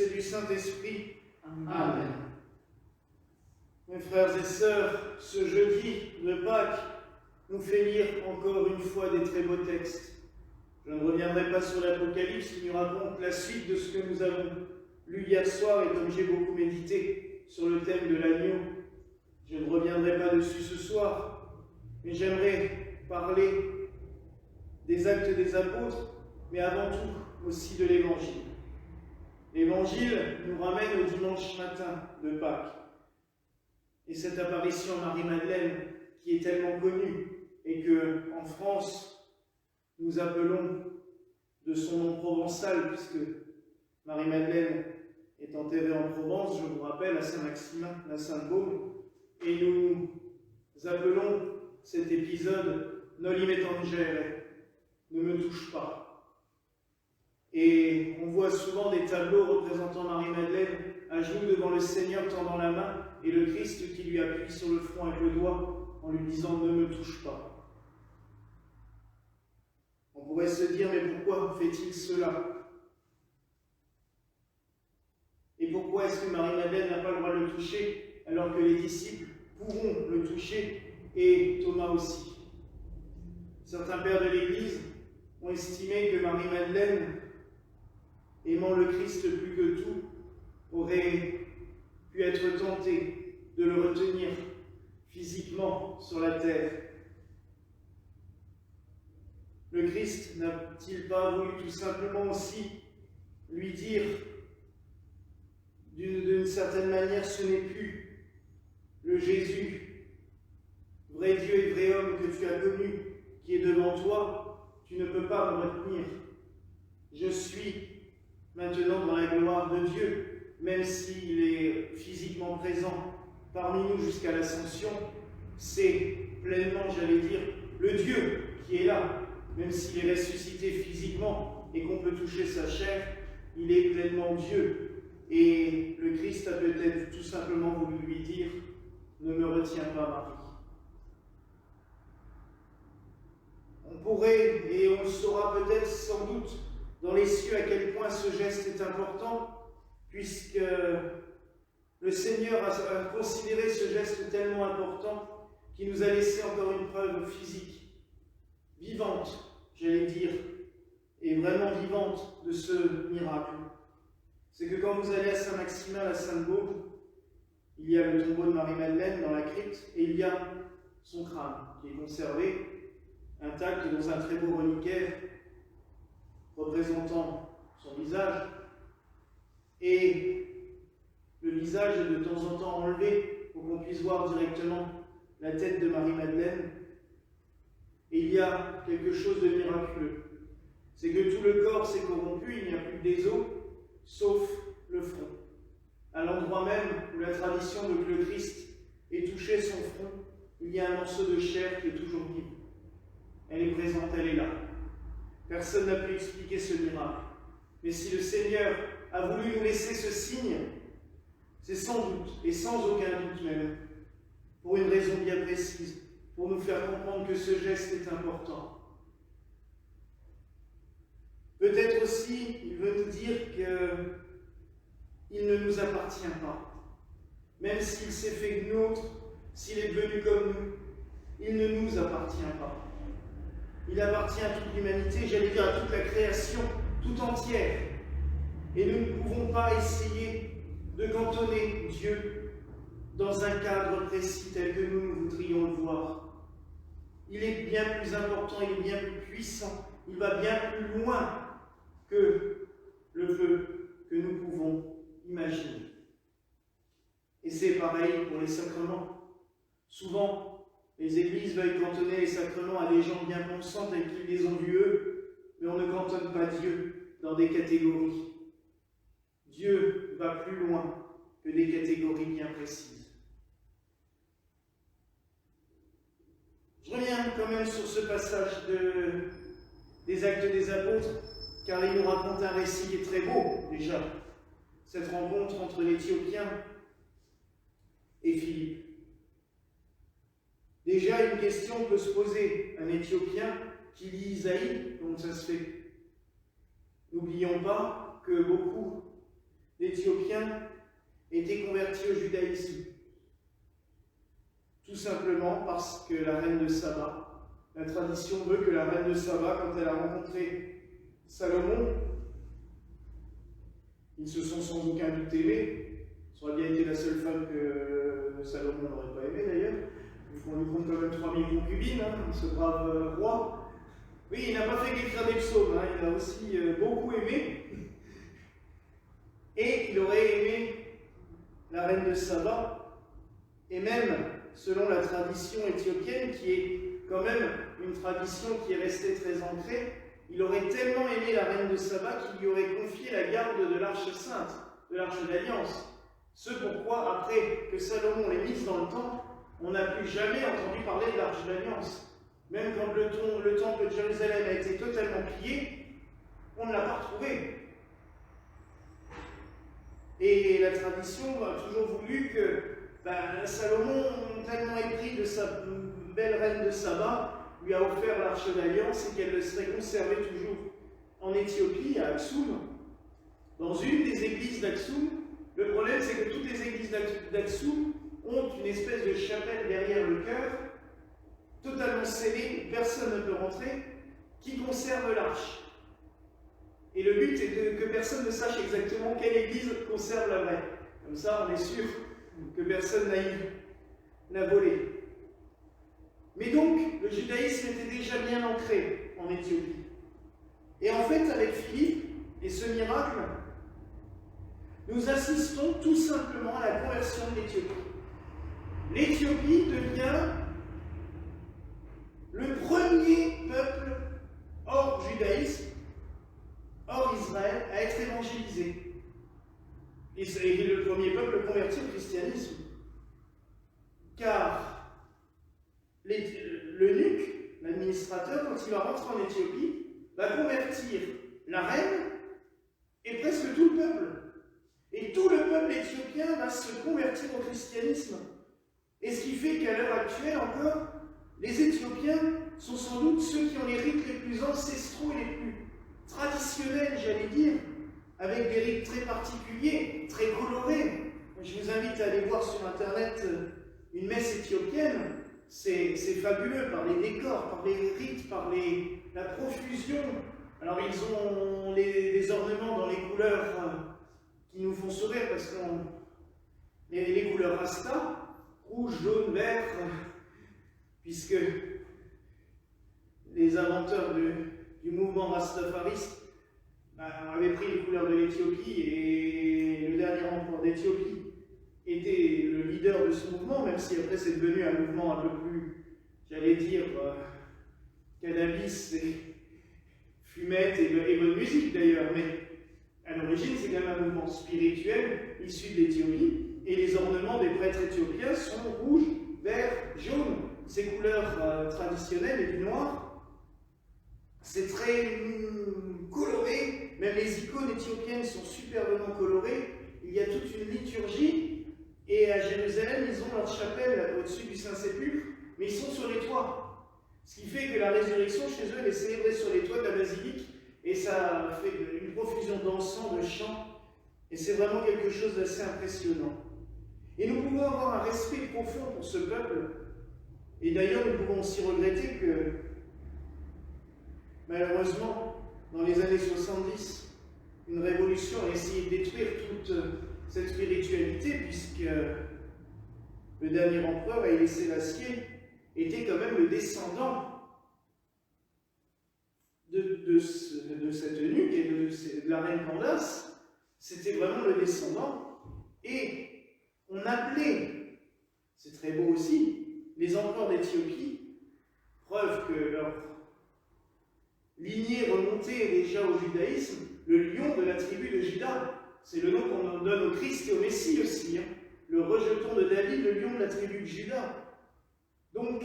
et du Saint-Esprit. Amen. Mes frères et sœurs, ce jeudi de Pâques nous fait lire encore une fois des très beaux textes. Je ne reviendrai pas sur l'Apocalypse qui nous raconte la suite de ce que nous avons lu hier soir, et comme j'ai beaucoup médité sur le thème de l'agneau, je ne reviendrai pas dessus ce soir, mais j'aimerais parler des actes des apôtres, mais avant tout aussi de l'Évangile. L'Évangile nous ramène au dimanche matin de Pâques. Et cette apparition à Marie-Madeleine, qui est tellement connue, et que, en France, nous appelons de son nom provençal, puisque Marie-Madeleine est enterrée en Provence, je vous rappelle, à Saint-Maximin, la Sainte-Baume, et nous appelons cet épisode « Noli me tangere », ne me touche pas. Et on voit souvent des tableaux représentant Marie-Madeleine à genoux devant le Seigneur tendant la main, et le Christ qui lui appuie sur le front avec le doigt en lui disant « Ne me touche pas ». On pourrait se dire « Mais pourquoi fait-il cela ?» Et pourquoi est-ce que Marie-Madeleine n'a pas le droit de le toucher alors que les disciples pourront le toucher, et Thomas aussi? Certains pères de l'Église ont estimé que Marie-Madeleine, aimant le Christ plus que tout, aurait pu être tentée de le retenir physiquement sur la terre. Le Christ n'a-t-il pas voulu tout simplement aussi lui dire d'une certaine manière, ce n'est plus le Jésus, vrai Dieu et vrai homme que tu as connu, qui est devant toi, tu ne peux pas me retenir. Je suis maintenant dans la gloire de Dieu, même s'il est physiquement présent parmi nous jusqu'à l'ascension, c'est pleinement, j'allais dire, le Dieu qui est là, même s'il est ressuscité physiquement et qu'on peut toucher sa chair, il est pleinement Dieu. Et le Christ a peut-être tout simplement voulu lui dire « Ne me retiens pas, Marie ». On pourrait, et on le saura peut-être sans doute dans les cieux à quel point ce geste est important, puisque le Seigneur a considéré ce geste tellement important qu'il nous a laissé encore une preuve physique, vivante, j'allais dire, et vraiment vivante de ce miracle. C'est que quand vous allez à Saint-Maximin, la Sainte-Baume, il y a le tombeau de Marie-Madeleine dans la crypte, et il y a son crâne qui est conservé intact dans un très beau reliquaire représentant son visage, et le visage est de temps en temps enlevé pour qu'on puisse voir directement la tête de Marie-Madeleine. Et il y a quelque chose de miraculeux, c'est que tout le corps s'est corrompu, il n'y a plus que des os, sauf le front. À l'endroit même où la tradition veut que le Christ ait touché son front, il y a un morceau de chair qui est toujours vive. Elle est présente, elle est là. Personne n'a pu expliquer ce miracle. Mais si le Seigneur a voulu nous laisser ce signe, c'est sans doute, et sans aucun doute même, pour une raison bien précise, pour nous faire comprendre que ce geste est important. Peut-être aussi, il veut nous dire qu'il ne nous appartient pas. Même s'il s'est fait nôtre, s'il est devenu comme nous, il ne nous appartient pas. Il appartient à toute l'humanité, j'allais dire à toute la création, tout entière. Et nous ne pouvons pas essayer de cantonner Dieu dans un cadre précis tel que nous voudrions le voir. Il est bien plus important, il est bien plus puissant, il va bien plus loin que le vœu que nous pouvons imaginer. Et c'est pareil pour les sacrements. Souvent, les églises veulent cantonner les sacrements à des gens bien pensants tels qu'ils les ont vus eux, mais on ne cantonne pas Dieu dans des catégories. Dieu va plus loin que des catégories bien précises. Je reviens quand même sur ce passage des Actes des Apôtres, car il nous raconte un récit qui est très beau déjà, cette rencontre entre l'Éthiopien et Philippe. Déjà, une question peut se poser. Un Éthiopien qui lit Isaïe, donc ça se fait. N'oublions pas que beaucoup des d'Éthiopiens étaient convertis au judaïsme. Tout simplement parce que la reine de Saba, la tradition veut que la reine de Saba, quand elle a rencontré Salomon, ils se sont sans aucun doute aimés. Ça aurait bien été la seule femme que Salomon n'aurait pas aimée d'ailleurs. On lui compte quand même 3000 concubines, ce brave roi. Oui, il n'a pas fait qu'écrire des psaumes, il a aussi beaucoup aimé. Et il aurait aimé la reine de Saba, et même, selon la tradition éthiopienne, qui est quand même une tradition qui est restée très ancrée, il aurait tellement aimé la reine de Saba qu'il lui aurait confié la garde de l'arche sainte, de l'arche d'alliance. Ce pourquoi, après que Salomon l'ait mise dans le temple, on n'a plus jamais entendu parler de l'arche d'alliance. Même quand le temple de Jérusalem a été totalement pillé, on ne l'a pas retrouvé. Et la tradition a toujours voulu que Salomon, tellement épris de sa belle reine de Saba, lui a offert l'arche d'alliance et qu'elle serait conservée toujours en Éthiopie, à Aksum, dans une des églises d'Aksum. Le problème, c'est que toutes les églises d'Aksum ont une espèce de chapelle derrière le chœur, totalement scellée, où personne ne peut rentrer, qui conserve l'arche. Et le but est que personne ne sache exactement quelle église conserve la vraie. Comme ça, on est sûr que personne n'aille la voler. Mais donc, le judaïsme était déjà bien ancré en Éthiopie. Et en fait, avec Philippe et ce miracle, nous assistons tout simplement à la conversion de l'Éthiopie. L'Éthiopie devient le premier peuple hors judaïsme, hors Israël, à être évangélisé. Et c'est le premier peuple converti au christianisme. Car l'eunuque, l'administrateur, quand il va rentrer en Éthiopie, va convertir la reine et presque tout le peuple. Et tout le peuple éthiopien va se convertir au christianisme. Et ce qui fait qu'à l'heure actuelle encore, les Éthiopiens sont sans doute ceux qui ont les rites les plus ancestraux et les plus traditionnels, j'allais dire, avec des rites très particuliers, très colorés. Je vous invite à aller voir sur Internet une messe éthiopienne. C'est fabuleux par les décors, par les rites, par la profusion. Alors ils ont des ornements dans les couleurs qui nous font sourire parce qu'on les couleurs rasta, rouge, jaune, vert, puisque les inventeurs du mouvement rastafariste avaient pris les couleurs de l'Éthiopie et le dernier empereur d'Éthiopie était le leader de ce mouvement, même si après c'est devenu un mouvement un peu plus, j'allais dire, cannabis et fumette et bonne musique d'ailleurs, mais à l'origine c'est quand même un mouvement spirituel issu de l'Éthiopie, et les ornements des prêtres éthiopiens sont rouge, vert, jaune, ces couleurs traditionnelles et du noir. C'est très coloré, même les icônes éthiopiennes sont superbement colorées, il y a toute une liturgie, et à Jérusalem, ils ont leur chapelle au-dessus du Saint-Sépulcre, mais ils sont sur les toits. Ce qui fait que la résurrection chez eux, elle est célébrée sur les toits de la basilique, et ça fait une profusion d'encens, de chants, et c'est vraiment quelque chose d'assez impressionnant. Et nous pouvons avoir un respect profond pour ce peuple, et d'ailleurs nous pouvons aussi regretter que, malheureusement, dans les années 70, une révolution a essayé de détruire toute cette spiritualité, puisque le dernier empereur, Haïlé Sélassié, était quand même le descendant de cette eunuque et de la reine Candace. C'était vraiment le descendant. Et on appelait, c'est très beau aussi, les empereurs d'Éthiopie, preuve que leur lignée remontait déjà au judaïsme, le lion de la tribu de Juda. C'est le nom qu'on donne au Christ et au Messie aussi. Le rejeton de David, le lion de la tribu de Juda. Donc,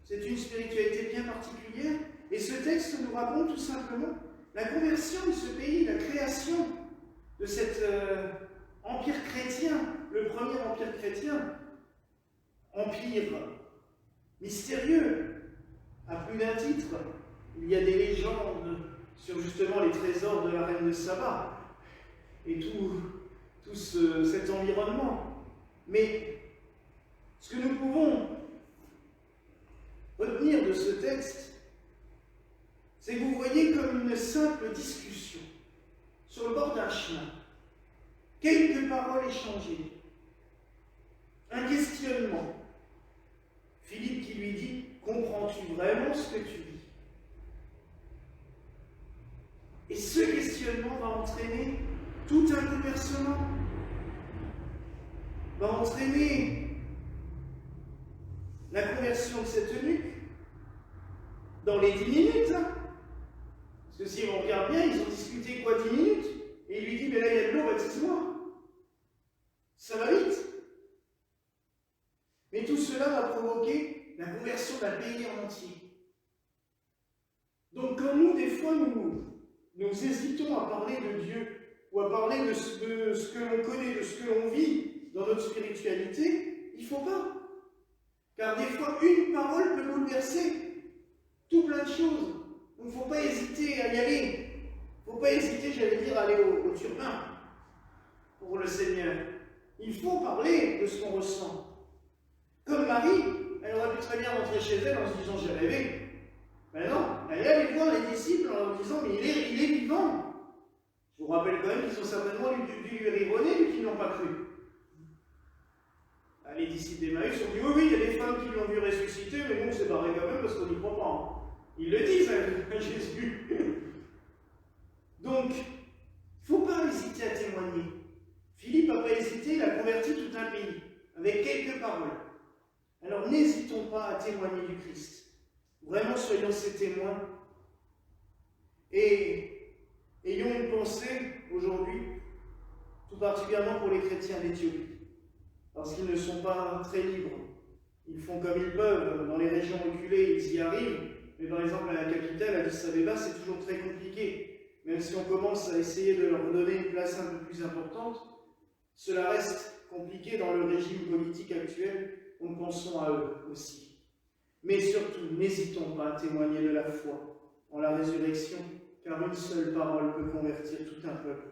c'est une spiritualité bien particulière. Et ce texte nous raconte tout simplement la conversion de ce pays, la création de cet empire chrétien, le premier empire chrétien, empire mystérieux, à plus d'un titre. Il y a des légendes sur justement les trésors de la reine de Saba. Et tout cet environnement. Mais ce que nous pouvons retenir de ce texte, c'est que vous voyez comme une simple discussion sur le bord d'un chemin. Quelques paroles échangées. Un questionnement. Philippe qui lui dit « Comprends-tu vraiment ce que tu vis ?» Et ce questionnement va entraîner tout un bouleversement, va entraîner la conversion de cet eunuque dans les 10 minutes. Hein. Parce que si on regarde bien, ils ont discuté quoi 10 minutes? Et il lui dit, mais là il y a de l'eau, baptise-moi. Ça va vite. Mais tout cela va provoquer la conversion d'un pays en entier. Donc quand nous, des fois, nous hésitons à parler de Dieu, ou à parler de ce que l'on connaît, de ce que l'on vit dans notre spiritualité, il ne faut pas. Car des fois, une parole peut bouleverser tout plein de choses. Donc il ne faut pas hésiter à y aller. Il ne faut pas hésiter, j'allais dire, à aller au turbin pour le Seigneur. Il faut parler de ce qu'on ressent. Comme Marie, elle aurait pu très bien rentrer chez elle en se disant j'ai rêvé. Mais non, elle est allée voir les disciples en leur disant mais il est vivant. Je vous rappelle quand même qu'ils ont certainement dû lui rironner vu qu'ils n'ont pas cru. Les disciples d'Emmaüs ont dit oui, il y a des femmes qui l'ont vu ressusciter, mais nous on s'est barré quand même parce qu'on n'y croit pas. Ils le disent à Jésus. Donc, il ne faut pas hésiter à témoigner. Philippe n'a pas hésité, il a converti tout un pays, avec quelques paroles. Alors n'hésitons pas à témoigner du Christ. Vraiment, soyons ses témoins. Et ayons une pensée aujourd'hui, tout particulièrement pour les chrétiens d'Éthiopie, parce qu'ils ne sont pas très libres. Ils font comme ils peuvent, dans les régions reculées, ils y arrivent, mais par exemple à la capitale, à Addis Abeba, c'est toujours très compliqué. Même si on commence à essayer de leur donner une place un peu plus importante, cela reste compliqué dans le régime politique actuel, donc pensons à eux aussi. Mais surtout, n'hésitons pas à témoigner de la foi en la résurrection, car une seule parole peut convertir tout un peuple.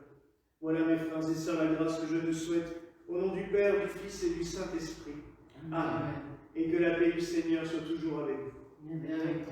Voilà mes frères et sœurs, la grâce que je nous souhaite, au nom du Père, du Fils et du Saint-Esprit. Amen. Et que la paix du Seigneur soit toujours avec vous. Amen.